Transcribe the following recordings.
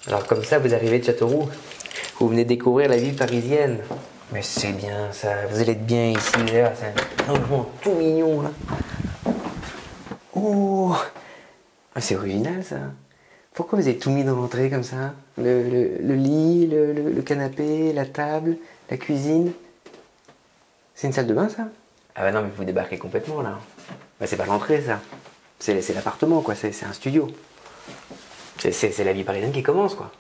Alors comme ça, vous arrivez de Châteauroux. Vous venez découvrir la vie parisienne. Mais c'est bien ça, vous allez être bien ici. Là, c'est un logement tout mignon là. Oh, c'est original ça. Pourquoi vous avez tout mis dans l'entrée comme ça? Le lit, le canapé, la table, la cuisine. C'est une salle de bain ça? Ah bah non mais vous débarquez complètement là. Bah, c'est pas l'entrée ça. C'est l'appartement quoi, c'est un studio. C'est la vie parisienne qui commence quoi.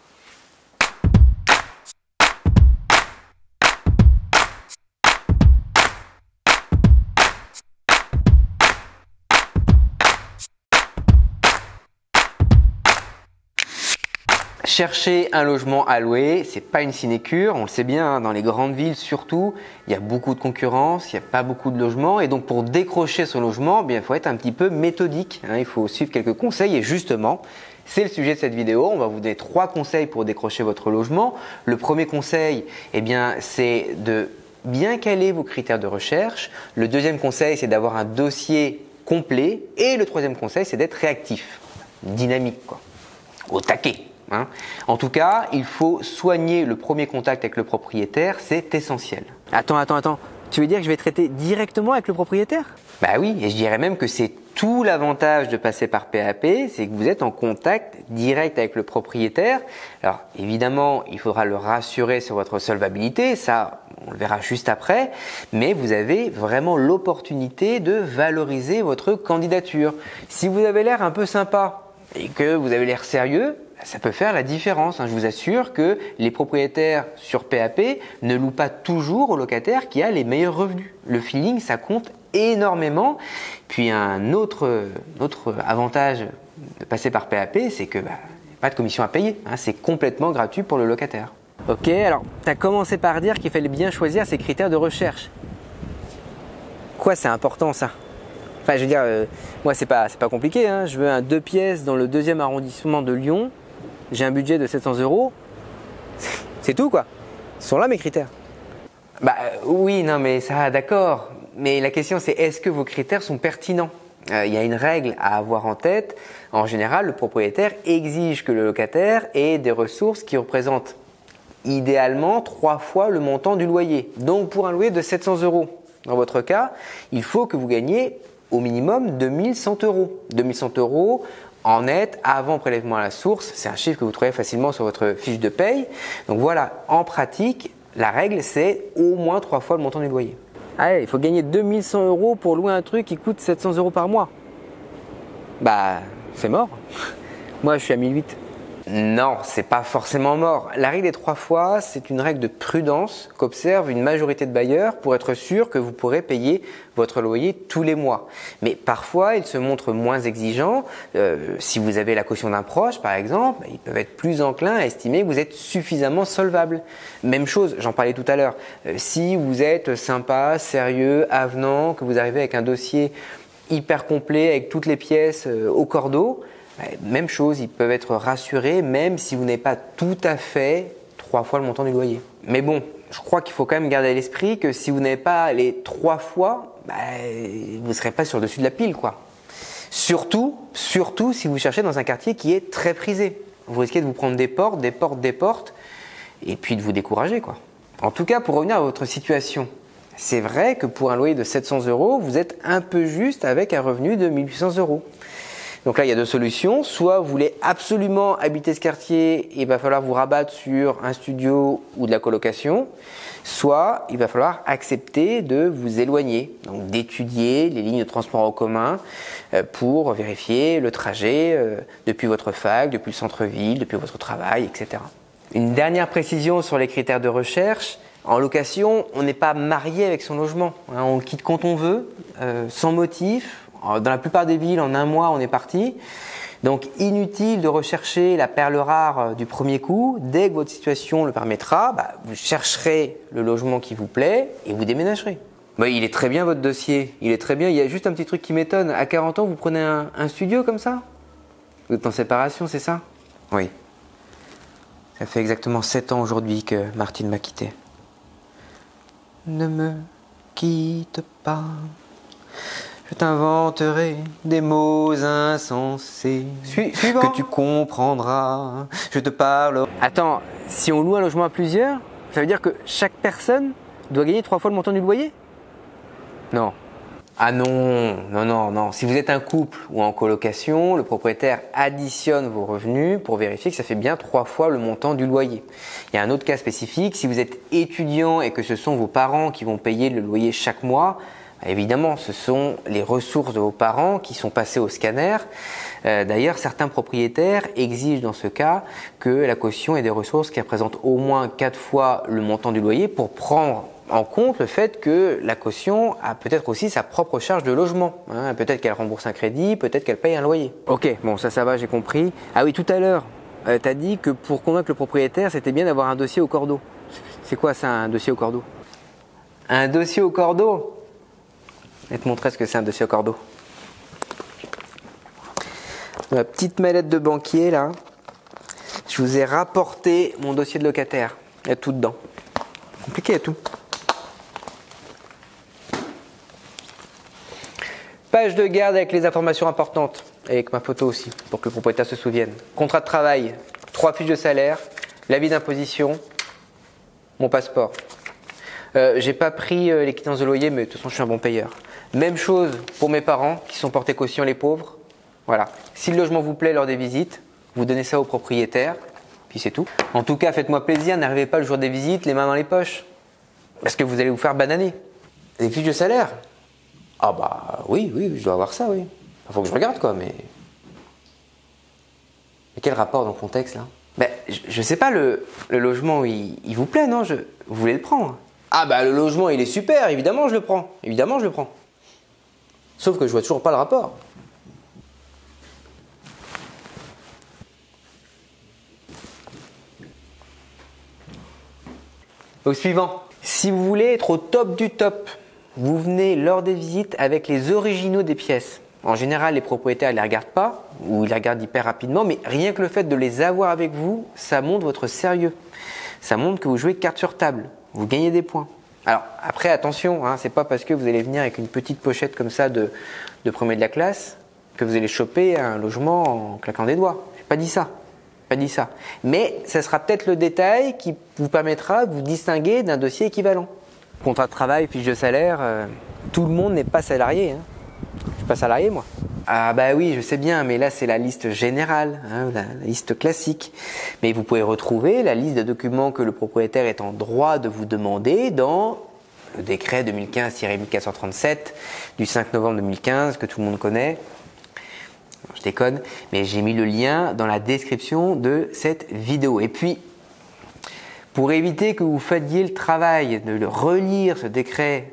Chercher un logement à louer, c'est pas une sinécure, on le sait bien, hein, dans les grandes villes surtout, il y a beaucoup de concurrence, il n'y a pas beaucoup de logements et donc pour décrocher ce logement, bien, il faut être un petit peu méthodique, hein, il faut suivre quelques conseils et justement, c'est le sujet de cette vidéo, on va vous donner 3 conseils pour décrocher votre logement. Le premier conseil, eh bien, c'est de bien caler vos critères de recherche. Le deuxième conseil, c'est d'avoir un dossier complet et le troisième conseil, c'est d'être réactif, dynamique, quoi, au taquet. Hein. En tout cas, il faut soigner le premier contact avec le propriétaire, c'est essentiel. Attends. Tu veux dire que je vais traiter directement avec le propriétaire? Bah oui, et je dirais même que c'est tout l'avantage de passer par PAP, c'est que vous êtes en contact direct avec le propriétaire. Alors évidemment, il faudra le rassurer sur votre solvabilité, ça on le verra juste après, mais vous avez vraiment l'opportunité de valoriser votre candidature. Si vous avez l'air un peu sympa et que vous avez l'air sérieux, ça peut faire la différence. Je vous assure que les propriétaires sur PAP ne louent pas toujours au locataire qui a les meilleurs revenus. Le feeling, ça compte énormément. Puis un autre avantage de passer par PAP, c'est que pas de commission à payer. C'est complètement gratuit pour le locataire. Ok, alors tu as commencé par dire qu'il fallait bien choisir ses critères de recherche. Quoi, c'est important ça? Enfin, je veux dire, moi c'est pas compliqué. Je veux un 2 pièces dans le 2e arrondissement de Lyon. J'ai un budget de 700 €. C'est tout quoi. Ce sont là mes critères. Bah oui, non mais ça, d'accord. Mais la question c'est est-ce que vos critères sont pertinents? Il y a une règle à avoir en tête. En général, le propriétaire exige que le locataire ait des ressources qui représentent idéalement 3 fois le montant du loyer. Donc pour un loyer de 700 €, dans votre cas, il faut que vous gagniez au minimum 2100 €. 2100 € en net avant prélèvement à la source, c'est un chiffre que vous trouvez facilement sur votre fiche de paye. Donc voilà, en pratique, la règle c'est au moins 3 fois le montant du loyer. Allez, il faut gagner 2100 € pour louer un truc qui coûte 700 € par mois. Bah, c'est mort. Moi, je suis à 1008. Non, c'est pas forcément mort. La règle des 3 fois, c'est une règle de prudence qu'observe une majorité de bailleurs pour être sûr que vous pourrez payer votre loyer tous les mois. Mais parfois, ils se montrent moins exigeants. Si vous avez la caution d'un proche, par exemple, ils peuvent être plus enclins à estimer que vous êtes suffisamment solvable. Même chose, j'en parlais tout à l'heure. Si vous êtes sympa, sérieux, avenant, que vous arrivez avec un dossier hyper complet avec toutes les pièces au cordeau, même chose, ils peuvent être rassurés même si vous n'avez pas tout à fait 3 fois le montant du loyer. Mais bon, je crois qu'il faut quand même garder à l'esprit que si vous n'avez pas les 3 fois, vous ne serez pas sur le dessus de la pile, quoi. Surtout si vous cherchez dans un quartier qui est très prisé. Vous risquez de vous prendre des portes, et puis de vous décourager, quoi. En tout cas, pour revenir à votre situation, c'est vrai que pour un loyer de 700 €, vous êtes un peu juste avec un revenu de 1800 €. Donc là, il y a 2 solutions. Soit vous voulez absolument habiter ce quartier, il va falloir vous rabattre sur un studio ou de la colocation. Soit il va falloir accepter de vous éloigner, donc d'étudier les lignes de transport en commun pour vérifier le trajet depuis votre fac, depuis le centre-ville, depuis votre travail, etc. Une dernière précision sur les critères de recherche. En location, on n'est pas marié avec son logement. On le quitte quand on veut, sans motif. Dans la plupart des villes, en un mois, on est parti. Donc, inutile de rechercher la perle rare du premier coup. Dès que votre situation le permettra, vous chercherez le logement qui vous plaît et vous déménagerez. Il est très bien votre dossier. Il est très bien. Il y a juste un petit truc qui m'étonne. À 40 ans, vous prenez un studio comme ça? Vous êtes en séparation, c'est ça? Oui. Ça fait exactement 7 ans aujourd'hui que Martine m'a quitté. Ne me quitte pas. Je t'inventerai des mots insensés Suivant. que tu comprendras. Je te parle. Attends, si on loue un logement à plusieurs, ça veut dire que chaque personne doit gagner 3 fois le montant du loyer? Non. Ah non. Si vous êtes un couple ou en colocation, le propriétaire additionne vos revenus pour vérifier que ça fait bien 3 fois le montant du loyer. Il y a un autre cas spécifique, si vous êtes étudiant et que ce sont vos parents qui vont payer le loyer chaque mois, évidemment, ce sont les ressources de vos parents qui sont passées au scanner. D'ailleurs, certains propriétaires exigent dans ce cas que la caution ait des ressources qui représentent au moins 4 fois le montant du loyer pour prendre en compte le fait que la caution a peut-être aussi sa propre charge de logement. Peut-être qu'elle rembourse un crédit, peut-être qu'elle paye un loyer. Ok, bon ça va, j'ai compris. Ah oui, tout à l'heure, tu as dit que pour convaincre le propriétaire, c'était bien d'avoir un dossier au cordeau. C'est quoi ça, un dossier au cordeau? Un dossier au cordeau? Je vais te montrer ce que c'est un dossier au cordeau. Ma petite mallette de banquier là, je vous ai rapporté mon dossier de locataire. Il y a tout dedans. Compliqué, il y a tout. Page de garde avec les informations importantes, avec ma photo aussi, pour que le propriétaire se souvienne. Contrat de travail, 3 fiches de salaire, l'avis d'imposition, mon passeport. J'ai pas pris les quittances de loyer, mais de toute façon je suis un bon payeur. Même chose pour mes parents qui sont portés caution, les pauvres. Voilà. Si le logement vous plaît lors des visites, vous donnez ça au propriétaire, puis c'est tout. En tout cas, faites-moi plaisir, n'arrivez pas le jour des visites les mains dans les poches, parce que vous allez vous faire bananer. Les fiches de salaire? Ah bah oui, je dois avoir ça, oui. Faut que je regarde quoi, mais quel rapport dans le contexte là? Ben, je sais pas, le logement il vous plaît, non? Vous voulez le prendre? Ah bah le logement il est super, évidemment je le prends. Évidemment je le prends. Sauf que je vois toujours pas le rapport. Au suivant. Si vous voulez être au top du top, vous venez lors des visites avec les originaux des pièces. En général, les propriétaires ne les regardent pas ou ils les regardent hyper rapidement, mais rien que le fait de les avoir avec vous, ça montre votre sérieux. Ça montre que vous jouez carte sur table, vous gagnez des points. Alors après, attention, c'est pas parce que vous allez venir avec une petite pochette comme ça de premier de la classe que vous allez choper un logement en claquant des doigts. J'ai pas dit ça. Pas dit ça. Mais ça sera peut-être le détail qui vous permettra de vous distinguer d'un dossier équivalent. Contrat de travail, fiche de salaire, tout le monde n'est pas salarié. Je suis pas salarié moi. Ah bah oui, je sais bien, mais là c'est la liste générale, la liste classique. Mais vous pouvez retrouver la liste des documents que le propriétaire est en droit de vous demander dans le décret 2015-1437 du 5 novembre 2015 que tout le monde connaît. Je déconne, mais j'ai mis le lien dans la description de cette vidéo. Et puis, pour éviter que vous fassiez le travail de relire ce décret,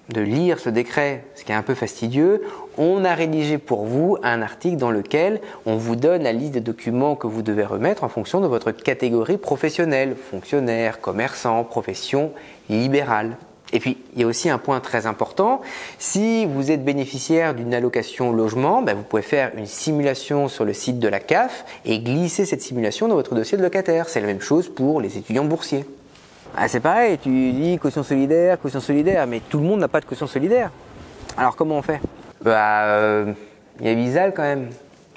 de lire ce décret, ce qui est un peu fastidieux, on a rédigé pour vous un article dans lequel on vous donne la liste des documents que vous devez remettre en fonction de votre catégorie professionnelle, fonctionnaire, commerçant, profession libérale. Et puis, il y a aussi un point très important, si vous êtes bénéficiaire d'une allocation logement, vous pouvez faire une simulation sur le site de la CAF et glisser cette simulation dans votre dossier de locataire. C'est la même chose pour les étudiants boursiers. C'est pareil, tu dis caution solidaire, mais tout le monde n'a pas de caution solidaire. Alors comment on fait? Il y a Visal quand même.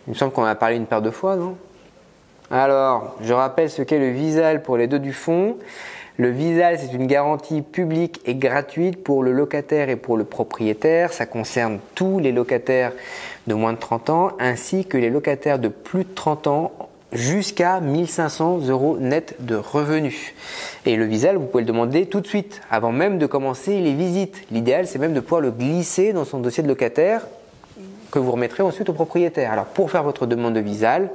Il me semble qu'on en a parlé une paire de fois, non? Alors, je rappelle ce qu'est le Visal pour les deux du fond. Le Visal, c'est une garantie publique et gratuite pour le locataire et pour le propriétaire. Ça concerne tous les locataires de moins de 30 ans ainsi que les locataires de plus de 30 ans jusqu'à 1 500 € net de revenus. Et le Visal, vous pouvez le demander tout de suite, avant même de commencer les visites. L'idéal, c'est même de pouvoir le glisser dans son dossier de locataire que vous remettrez ensuite au propriétaire. Alors, pour faire votre demande de Visal,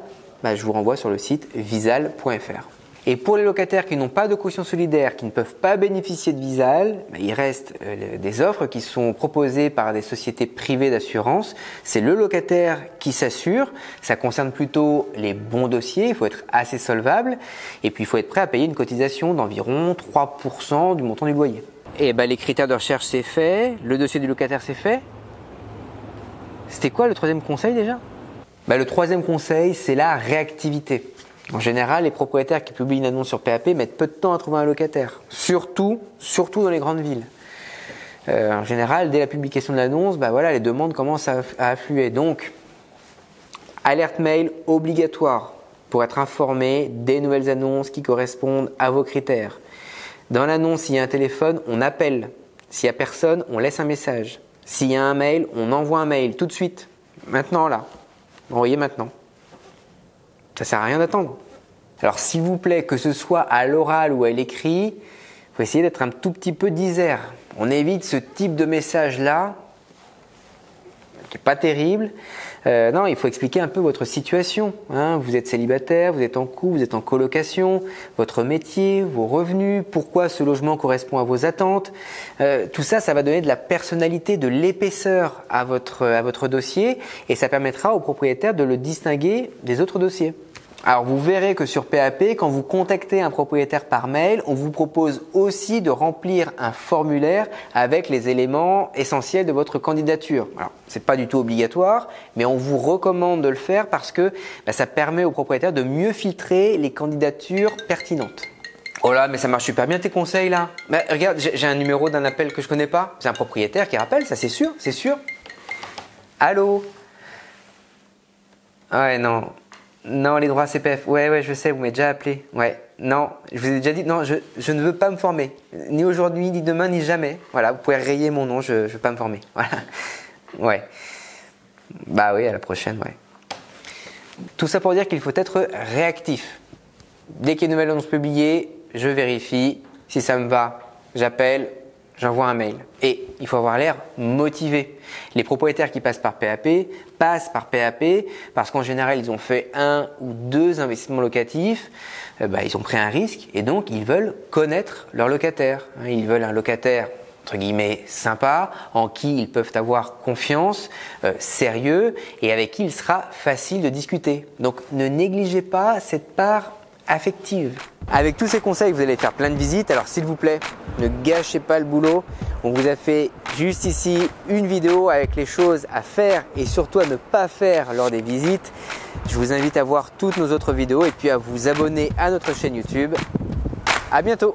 je vous renvoie sur le site visal.fr. Et pour les locataires qui n'ont pas de caution solidaire, qui ne peuvent pas bénéficier de Visal, il reste des offres qui sont proposées par des sociétés privées d'assurance. C'est le locataire qui s'assure. Ça concerne plutôt les bons dossiers. Il faut être assez solvable. Et puis, il faut être prêt à payer une cotisation d'environ 3% du montant du loyer. Et les critères de recherche, c'est fait. Le dossier du locataire, c'est fait. C'était quoi le troisième conseil déjà? Le troisième conseil, c'est la réactivité. En général, les propriétaires qui publient une annonce sur PAP mettent peu de temps à trouver un locataire. Surtout dans les grandes villes. En général, dès la publication de l'annonce, bah voilà, les demandes commencent à affluer. Donc, alerte mail obligatoire pour être informé des nouvelles annonces qui correspondent à vos critères. Dans l'annonce, s'il y a un téléphone, on appelle. S'il n'y a personne, on laisse un message. S'il y a un mail, on envoie un mail tout de suite. Maintenant, là. Envoyez maintenant. Ça ne sert à rien d'attendre. Alors, s'il vous plaît, que ce soit à l'oral ou à l'écrit, il faut essayer d'être un tout petit peu disert. On évite ce type de message-là, qui n'est pas terrible. Non, il faut expliquer un peu votre situation. Hein. Vous êtes célibataire, vous êtes en couple, vous êtes en colocation, votre métier, vos revenus, pourquoi ce logement correspond à vos attentes. Tout ça, ça va donner de la personnalité, de l'épaisseur à votre dossier et ça permettra au propriétaire de le distinguer des autres dossiers. Alors vous verrez que sur PAP, quand vous contactez un propriétaire par mail, on vous propose aussi de remplir un formulaire avec les éléments essentiels de votre candidature. Alors c'est pas du tout obligatoire, mais on vous recommande de le faire parce que ça permet au propriétaire de mieux filtrer les candidatures pertinentes. Oh là, mais ça marche super bien tes conseils là. Bah, regarde, j'ai un numéro d'un appel que je connais pas. C'est un propriétaire qui rappelle, ça c'est sûr, c'est sûr. Allô? Ouais, non. Non, les droits CPF. Ouais, je sais, vous m'avez déjà appelé. Ouais, non, je vous ai déjà dit, non, je ne veux pas me former. Ni aujourd'hui, ni demain, ni jamais. Voilà, vous pouvez rayer mon nom, je ne veux pas me former. Voilà. Ouais. Bah oui, à la prochaine, ouais. Tout ça pour dire qu'il faut être réactif. Dès qu'il y a une nouvelle annonce publiée, je vérifie. Si ça me va, j'appelle, j'envoie un mail. Et il faut avoir l'air motivé. Les propriétaires qui passent par PAP parce qu'en général, ils ont fait 1 ou 2 investissements locatifs. Ils ont pris un risque et donc ils veulent connaître leur locataire. Ils veulent un locataire entre guillemets sympa, en qui ils peuvent avoir confiance, sérieux et avec qui il sera facile de discuter. Donc ne négligez pas cette part affective. Avec tous ces conseils, vous allez faire plein de visites. Alors s'il vous plaît, ne gâchez pas le boulot. On vous a fait juste ici une vidéo avec les choses à faire et surtout à ne pas faire lors des visites. Je vous invite à voir toutes nos autres vidéos et puis à vous abonner à notre chaîne YouTube. À bientôt!